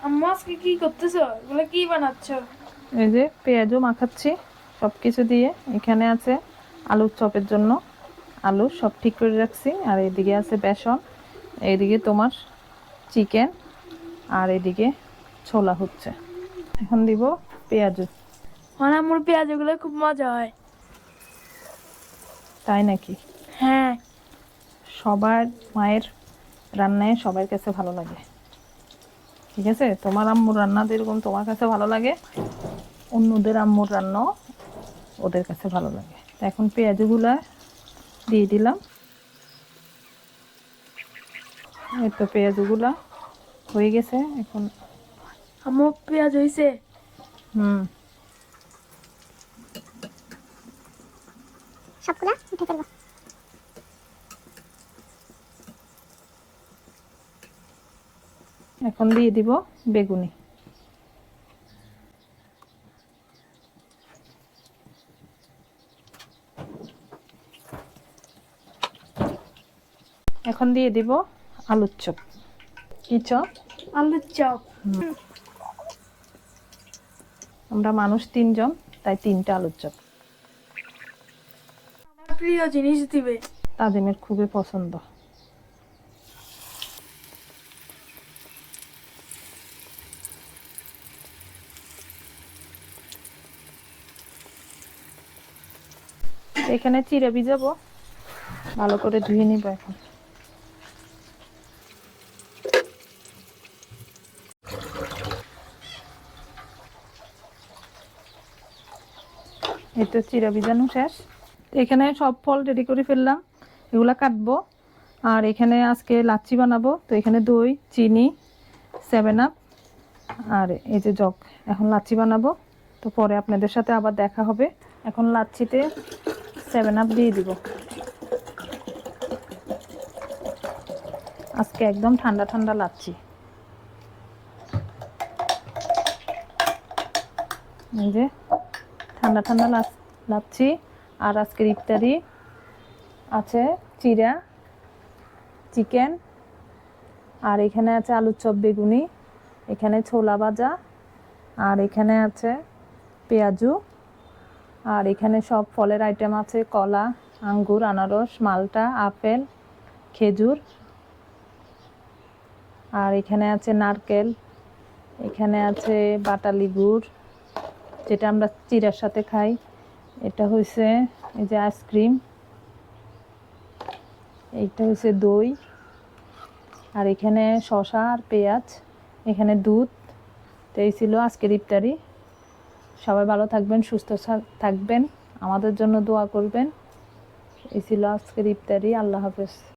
আম্মু আজকে কি করতেছো? এগুলো কি বানাচ্ছো? এই যে পেঁয়াজও মাখাচ্ছি সব কিছু দিয়ে। এখানে আছে আলুর চপের জন্য আলু সব ঠিক করে রাখছি, আর এদিকে আছে বেসন, এইদিকে তোমার চিকেন, আর এদিকে ছোলা হচ্ছে। এখন দিব পেঁয়াজু। মানে আম্মুর পেঁয়াজ এগুলো খুব মজা হয়। তাই নাকি? হ্যাঁ। সবার মায়ের রান্নায় সবার কাছে ভালো লাগে, ঠিক আছে? তোমার আম্মুর রান্না যেরকম তোমার কাছে ভালো লাগে, অন্যদের আম্মুর রান্নাও ওদের কাছে ভালো লাগে। তো এখন পেঁয়াজগুলা দিয়ে দিলাম। এই তো পেঁয়াজগুলা হয়ে গেছে এখন। আম্মু পেঁয়াজ হইছে? হুম, সবগুলা উঠে ফেলবো। এখন দিয়ে দিব বেগুনি। এখন দিয়ে দিব আলুর চপ। কি চপ? আলুর চপ। আমরা মানুষ 3 জন, তাই 3টা আলুর চপ। আমার প্রিয় জিনিস দিবে। তাজিমের খুবই পছন্দ। এখানে চিড়ে ভিজাবো, ভালো করে ধুয়ে নিব এখন। এই তো চিড়া ভিজানো শেষ। এখানে সব ফল রেডি করে ফেললাম, এগুলা কাটবো। আর এখানে আজকে লাচ্ছি বানাবো, তো এখানে দই, চিনি, 7 আপ, আর এই যে জগ। এখন লাচ্ছি বানাবো, তো পরে আপনাদের সাথে আবার দেখা হবে। এখন লাচ্ছিতে 7 আপ দিয়ে দিব। আজকে একদম ঠান্ডা ঠান্ডা লাচ্ছি। এই যে ঠান্ডা ঠান্ডা লাচ্ছি। আর আজকের ইফতারি আছে চিড়া, চিকেন, আর এখানে আছে আলুর চপ, বেগুনি, এখানে ছোলা ভাজা, আর এখানে আছে পেঁয়াজু, আর এখানে সব ফলের আইটেম আছে, কলা, আঙ্গুর, আনারস, মালটা, আপেল, খেজুর, আর এখানে আছে নারকেল, এখানে আছে বাটালি গুড়, যেটা আমরা চিড়ার সাথে খাই। এটা হয়েছে এই যে আইসক্রিম, এইটা হয়েছে দই, আর এখানে শসা আর পেঁয়াজ, এখানে দুধ। তো এই ছিল আজকের ইফতারি। সবাই ভালো থাকবেন, সুস্থ থাকবেন, আমাদের জন্য দোয়া করবেন। এই ছিল আজকের ইফতারি। আল্লাহ হাফেজ।